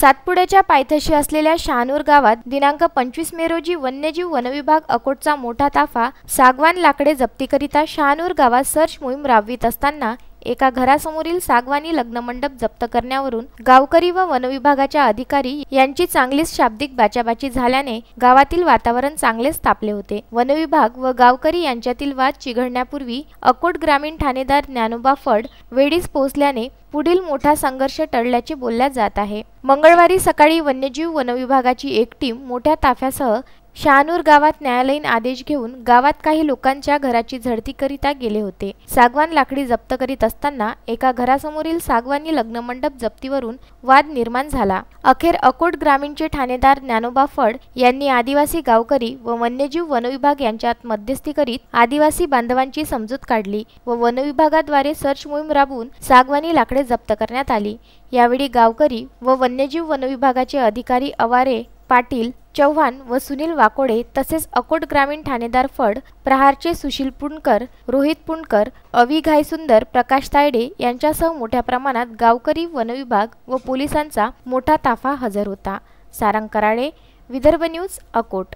सातपुड्याच्या पायथ्याशी असलेल्या शहानूर गावात दिनांक 25 मे रोजी वन्यजीव वनविभाग अकोटचा मोठा ताफा सागवान लाकडे जप्तीकरिता शहानूर गावात सर्च मोहीम राबवित असताना एका घरासमोरील सागवानी लग्नमंडप जप्त करण्यावरून गावकरी व वनविभागाच्या अधिकारी यांची चांगलीच शाब्दिक बाचाबाची झाल्याने गावातील वातावरण चांगलेच तापले होते। वनविभाग व गावकरी यांच्यातील वाद चिघळण्यापूर्वी अकोट ग्रामीण ठाणेदार ज्ञानोबा फड वेळीच पोहोचल्याने पुढील मोठा संघर्ष टळल्याचे बोलल्या जात आहे। मंगळवारी सकाळी वन्यजीव वनविभागाची एक टीम मोठ्या ताफ्यासह शहानूर गावात न्यायालयीन आदेश घेऊन गावात काही लोकांच्या घराची झडती करिता गेले होते। सागवान लाकडी जप्त करीत असताना एका घरासमोरील सागवानी लग्नमंडप जप्तीवरून वाद निर्माण झाला। अखेर अकोट ग्रामीणचे ठाणेदार ज्ञानोबा फड यांनी आदिवासी गावकरी व वन्यजीव वनविभाग यांच्यात मध्यस्थी करीत आदिवासी बांधवांची समजूत काढली व वनविभागाद्वारे सर्च मोहीम राबवून सागवानी लाकडे जप्त करण्यात आली। यावेळी गावकरी व वन्यजीव वनविभागाचे अधिकारी अवारे, पाटील, चव्हाण व सुनील वाकोडे तसेच अकोट ग्रामीण ठाणेदार फड, प्रहारचे सुशील पुणकर, रोहित पुणकर, अवी घायसुंदर, प्रकाश तायडे यांच्यासह मोठ्या प्रमाणात गावकरी, वनविभाग व पोलिसांचा मोठा ताफा हजर होता। सारंग कराळे, विदर्भ न्यूज, अकोट।